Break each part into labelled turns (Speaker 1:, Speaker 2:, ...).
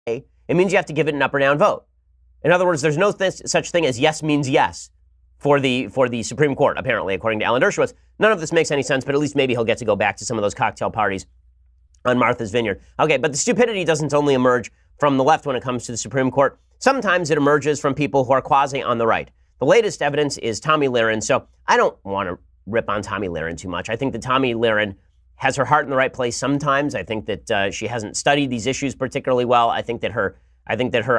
Speaker 1: it means you have to give it an up or down vote. In other words, there's no such thing as yes means yes for the Supreme Court, apparently, according to Alan Dershowitz. None of this makes any sense, but at least maybe he'll get to go back to some of those cocktail parties on Martha's Vineyard. Okay, but the stupidity doesn't only emerge from the left when it comes to the Supreme Court. Sometimes it emerges from people who are quasi on the right. The latest evidence is Tomi Lahren. So I don't want to rip on Tomi Lahren too much. I think that Tomi Lahren has her heart in the right place sometimes. I think that she hasn't studied these issues particularly well. I think that her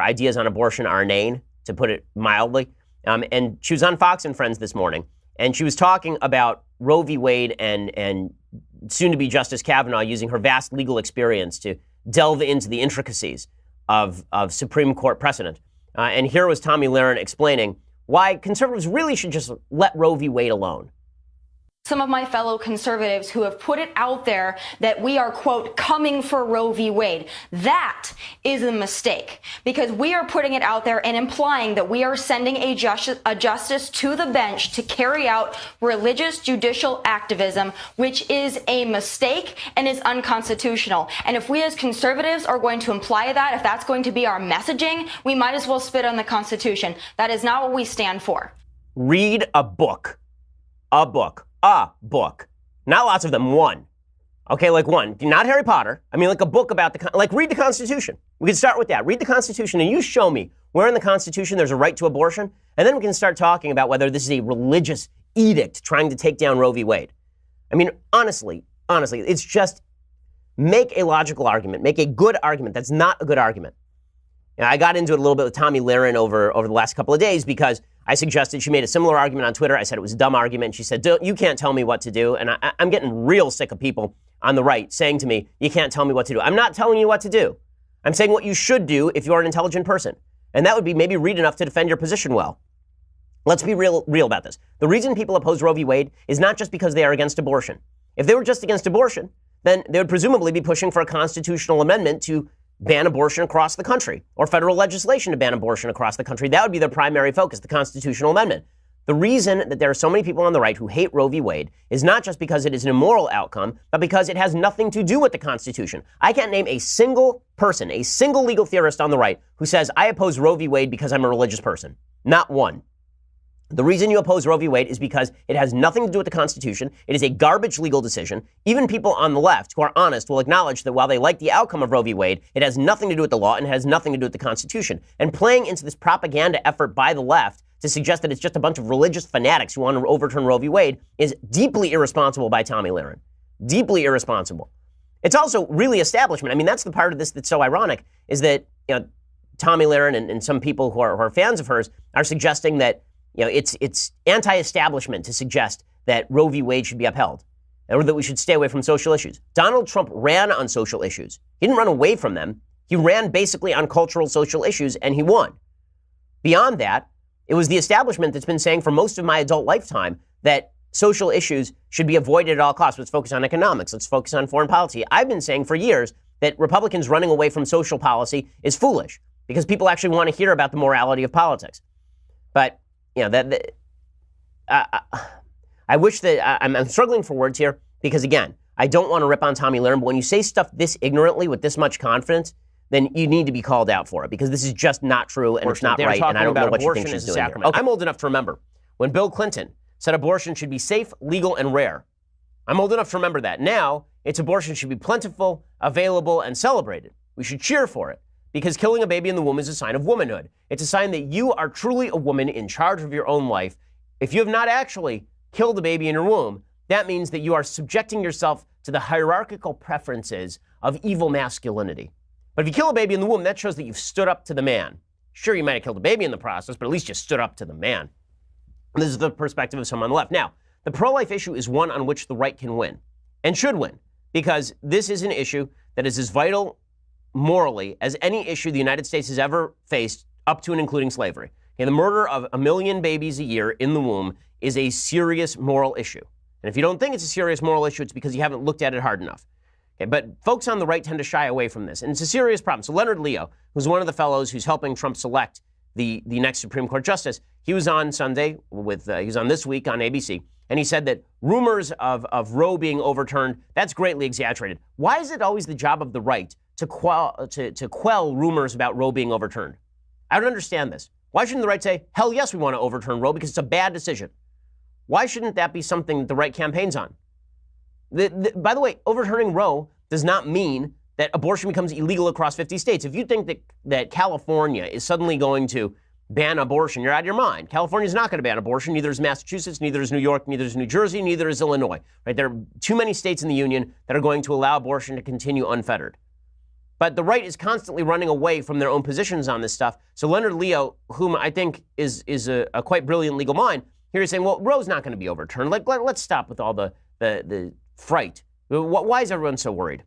Speaker 1: ideas on abortion are inane, to put it mildly. And she was on Fox and Friends this morning, and she was talking about Roe v. Wade and soon-to-be Justice Kavanaugh using her vast legal experience to delve into the intricacies of Supreme Court precedent. And here was Tomi Lahren explaining why conservatives really should just let Roe v. Wade alone.
Speaker 2: Some of my fellow conservatives who have put it out there that we are, quote, coming for Roe v. Wade. That is a mistake, because we are putting it out there and implying that we are sending a justice to the bench to carry out religious judicial activism, which is a mistake and is unconstitutional. And if we as conservatives are going to imply that, if that's going to be our messaging, we might as well spit on the Constitution. That is not what we stand for.
Speaker 1: Read a book. A book. Not lots of them, one. Okay, like one. Not Harry Potter. I mean, like a book about read the Constitution. We can start with that. Read the Constitution and you show me where in the Constitution there's a right to abortion, and then we can start talking about whether this is a religious edict trying to take down Roe v. Wade. I mean, honestly, it's just make a logical argument. Make a good argument. That's not a good argument. And I got into it a little bit with Tomi Lahren over the last couple of days because I suggested she made a similar argument on Twitter. I said it was a dumb argument. She said, you can't tell me what to do. And I'm getting real sick of people on the right saying to me, you can't tell me what to do. I'm not telling you what to do. I'm saying what you should do if you're an intelligent person. And that would be maybe read enough to defend your position well. Let's be real about this. The reason people oppose Roe v. Wade is not just because they are against abortion. If they were just against abortion, then they would presumably be pushing for a constitutional amendment to ban abortion across the country, or federal legislation to ban abortion across the country. That would be their primary focus, the constitutional amendment. The reason that there are so many people on the right who hate Roe v. Wade is not just because it is an immoral outcome, but because it has nothing to do with the Constitution. I can't name a single person, a single legal theorist on the right who says, I oppose Roe v. Wade because I'm a religious person. Not one. The reason you oppose Roe v. Wade is because it has nothing to do with the Constitution. It is a garbage legal decision. Even people on the left who are honest will acknowledge that while they like the outcome of Roe v. Wade, it has nothing to do with the law and it has nothing to do with the Constitution. And playing into this propaganda effort by the left to suggest that it's just a bunch of religious fanatics who want to overturn Roe v. Wade is deeply irresponsible by Tomi Lahren. Deeply irresponsible. It's also really establishment. I mean, that's the part of this that's so ironic, is that Tomi Lahren and some people who are fans of hers are suggesting that it's anti-establishment to suggest that Roe v. Wade should be upheld, or that we should stay away from social issues. Donald Trump ran on social issues. He didn't run away from them. He ran basically on cultural social issues, and he won. Beyond that, it was the establishment that's been saying for most of my adult lifetime that social issues should be avoided at all costs. Let's focus on economics. Let's focus on foreign policy. I've been saying for years that Republicans running away from social policy is foolish because people actually want to hear about the morality of politics. But I wish that I'm struggling for words here because, again, I don't want to rip on Tomi Lahren, but when you say stuff this ignorantly with this much confidence, then you need to be called out for it because this is just not true and it's not right, and I don't know what you think she's doing here. Okay. I'm old enough to remember when Bill Clinton said abortion should be safe, legal, and rare. I'm old enough to remember that. Now, it's abortion should be plentiful, available, and celebrated. We should cheer for it. Because killing a baby in the womb is a sign of womanhood. It's a sign that you are truly a woman in charge of your own life. If you have not actually killed a baby in your womb, that means that you are subjecting yourself to the hierarchical preferences of evil masculinity. But if you kill a baby in the womb, that shows that you've stood up to the man. Sure, you might have killed a baby in the process, but at least you stood up to the man. And this is the perspective of someone on the left. Now, the pro-life issue is one on which the right can win and should win, because this is an issue that is as vital morally as any issue the United States has ever faced, up to and including slavery. Okay, the murder of 1 million babies a year in the womb is a serious moral issue. And if you don't think it's a serious moral issue, it's because you haven't looked at it hard enough. Okay, but folks on the right tend to shy away from this, and it's a serious problem. So Leonard Leo, who's one of the fellows who's helping Trump select the next Supreme Court justice, he was on Sunday he was on This Week on ABC, and he said that rumors of Roe being overturned, that's greatly exaggerated. Why is it always the job of the right to quell rumors about Roe being overturned. I don't understand this. Why shouldn't the right say, hell yes, we want to overturn Roe because it's a bad decision? Why shouldn't that be something that the right campaigns on? By the way, overturning Roe does not mean that abortion becomes illegal across 50 states. If you think that California is suddenly going to ban abortion, you're out of your mind. California is not going to ban abortion. Neither is Massachusetts, neither is New York, neither is New Jersey, neither is Illinois. Right? There are too many states in the union that are going to allow abortion to continue unfettered. But the right is constantly running away from their own positions on this stuff. So Leonard Leo, whom I think is a quite brilliant legal mind, here is saying, well, Roe's not going to be overturned. Let's stop with all the fright. Why is everyone so worried?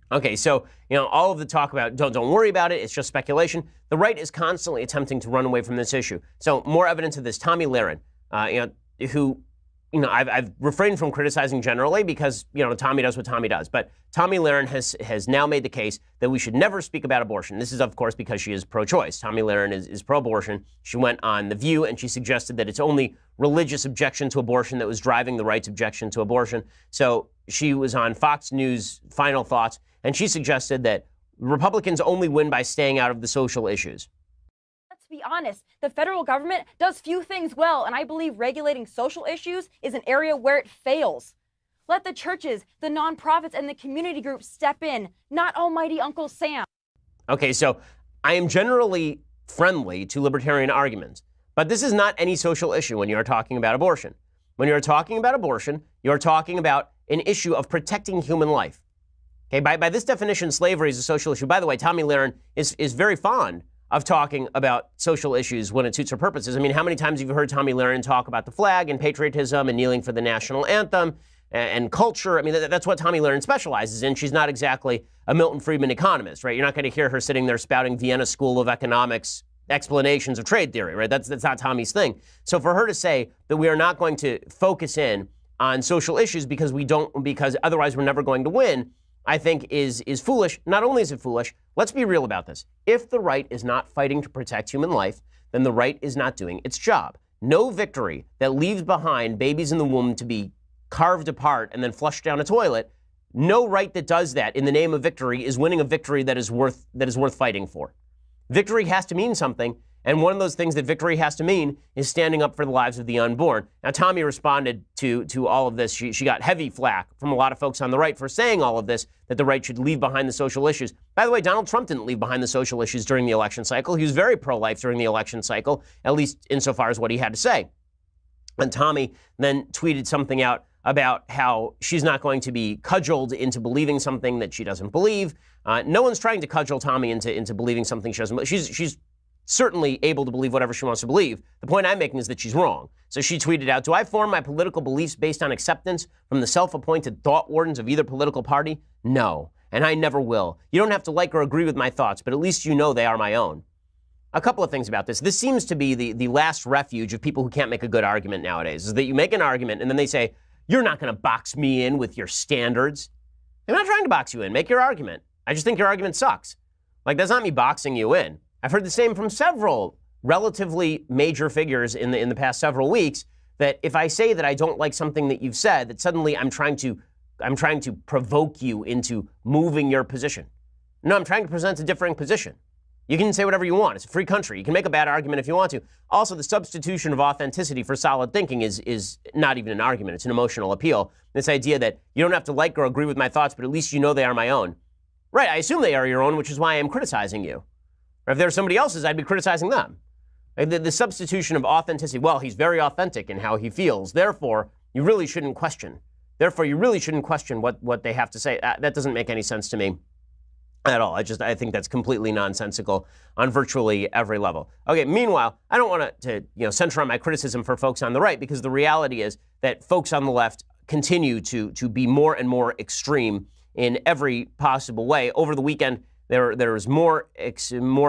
Speaker 1: Okay, so, all of the talk about don't worry about it, it's just speculation. The right is constantly attempting to run away from this issue. So more evidence of this. Tomi Lahren, who, I've refrained from criticizing generally because, Tomi does what Tomi does. But Tomi Lahren has now made the case that we should never speak about abortion. This is, of course, because she is pro-choice. Tomi Lahren is pro-abortion. She went on The View and she suggested that it's only religious objection to abortion that was driving the right's objection to abortion. So she was on Fox News Final Thoughts, and she suggested that Republicans only win by staying out of the social issues.
Speaker 3: Let's be honest, the federal government does few things well, and I believe regulating social issues is an area where it fails. Let the churches, the nonprofits, and the community groups step in, not almighty Uncle Sam.
Speaker 1: Okay, so I am generally friendly to libertarian arguments, but this is not any social issue when you are talking about abortion. When you're talking about abortion, you're talking about an issue of protecting human life. Okay, by this definition, slavery is a social issue. By the way, Tomi Lahren is very fond of talking about social issues when it suits her purposes. I mean, how many times have you heard Tomi Lahren talk about the flag and patriotism and kneeling for the national anthem and culture? I mean, that's what Tomi Lahren specializes in. She's not exactly a Milton Friedman economist, right? You're not going to hear her sitting there spouting Vienna School of Economics explanations of trade theory, right? That's not Tomi's thing. So for her to say that we are not going to focus in on social issues because otherwise we're never going to win, I think is foolish. Not only is it foolish, let's be real about this. If the right is not fighting to protect human life, then the right is not doing its job. No victory that leaves behind babies in the womb to be carved apart and then flushed down a toilet, no right that does that in the name of victory is winning a victory that is worth fighting for. Victory has to mean something, and one of those things that victory has to mean is standing up for the lives of the unborn. Now, Tomi responded to all of this. She got heavy flack from a lot of folks on the right for saying all of this, that the right should leave behind the social issues. By the way, Donald Trump didn't leave behind the social issues during the election cycle. He was very pro-life during the election cycle, at least insofar as what he had to say. And Tomi then tweeted something out about how she's not going to be cudgeled into believing something that she doesn't believe. No one's trying to cudgel Tomi into believing something she doesn't believe. She's certainly able to believe whatever she wants to believe. The point I'm making is that she's wrong. So she tweeted out, "Do I form my political beliefs based on acceptance from the self-appointed thought wardens of either political party? No, and I never will. You don't have to like or agree with my thoughts, but at least you know they are my own." A couple of things about this. This seems to be the last refuge of people who can't make a good argument nowadays, is that you make an argument and then they say, you're not going to box me in with your standards. I'm not trying to box you in. Make your argument. I just think your argument sucks. Like, that's not me boxing you in. I've heard the same from several relatively major figures in the past several weeks, that if I say that I don't like something that you've said, that suddenly I'm trying to provoke you into moving your position. No, I'm trying to present a differing position. You can say whatever you want. It's a free country. You can make a bad argument if you want to. Also, the substitution of authenticity for solid thinking is not even an argument. It's an emotional appeal. This idea that you don't have to like or agree with my thoughts, but at least you know they are my own. Right, I assume they are your own, which is why I am criticizing you. Or if they're somebody else's, I'd be criticizing them. The substitution of authenticity, well, he's very authentic in how he feels. Therefore, you really shouldn't question. Therefore, you really shouldn't question what they have to say. That doesn't make any sense to me at all. I think that's completely nonsensical on virtually every level. Okay, meanwhile, I don't want to center on my criticism for folks on the right, because the reality is that folks on the left continue to be more and more extreme in every possible way. Over the weekend, there was more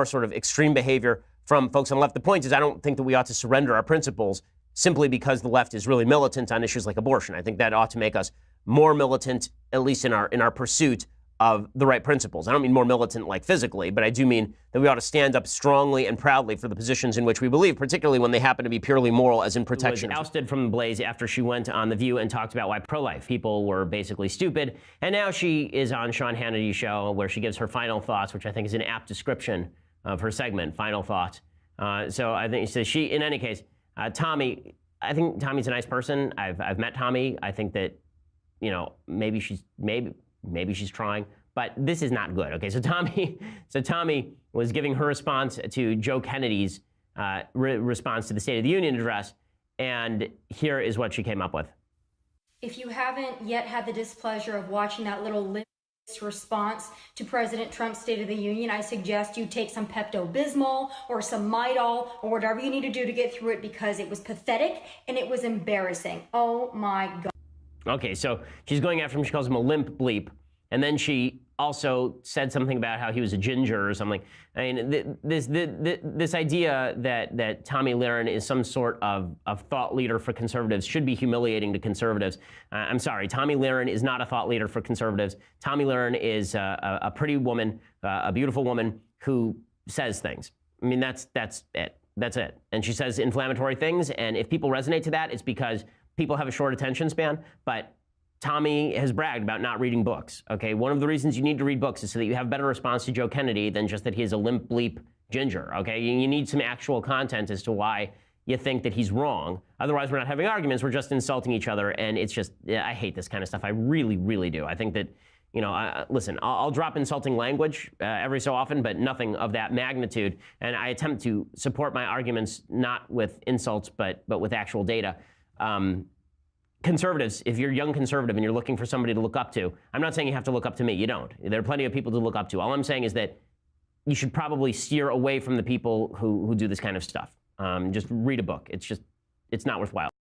Speaker 1: sort of extreme behavior from folks on the left. The point is, I don't think that we ought to surrender our principles simply because the left is really militant on issues like abortion. I think that ought to make us more militant, at least in our pursuit of the right principles. I don't mean more militant like physically, but I do mean that we ought to stand up strongly and proudly for the positions in which we believe, particularly when they happen to be purely moral, as in protection. Was ousted from the Blaze after she went on The View and talked about why pro-life people were basically stupid. And now she is on Sean Hannity's show where she gives her final thoughts, which I think is an apt description of her segment, Final Thoughts. So I think so she, in any case, Tomi, I think Tomi's a nice person. I've met Tomi. I think that, you know, maybe she's trying, but this is not good. Okay, so Tomi was giving her response to Joe Kennedy's response to the State of the Union address, and here is what she came up with.
Speaker 2: If you haven't yet had the displeasure of watching that little response to President Trump's State of the Union, I suggest you take some Pepto-Bismol or some Midol or whatever you need to do to get through it, because it was pathetic and it was embarrassing. Oh my God. Okay, so she's going after him. She calls him a limp bleep. And then she also said something about how he was a ginger or something. I mean, this idea that Tomi Lahren is some sort of thought leader for conservatives should be humiliating to conservatives. I'm sorry, Tomi Lahren is not a thought leader for conservatives. Tomi Lahren is a pretty woman, a beautiful woman who says things. I mean, that's it. That's it. And she says inflammatory things, and if people resonate to that, it's because people have a short attention span, but Tomi has bragged about not reading books, okay? One of the reasons you need to read books is so that you have better response to Joe Kennedy than just that he is a limp bleep ginger, okay? You need some actual content as to why you think that he's wrong. Otherwise, we're not having arguments, we're just insulting each other, and it's just, I hate this kind of stuff. I really, really do. I think that, you know, listen, I'll drop insulting language every so often, but nothing of that magnitude, and I attempt to support my arguments not with insults, but with actual data. Conservatives, if you're a young conservative and you're looking for somebody to look up to, I'm not saying you have to look up to me. You don't. There are plenty of people to look up to. All I'm saying is that you should probably steer away from the people who do this kind of stuff. Just read a book. It's not worthwhile.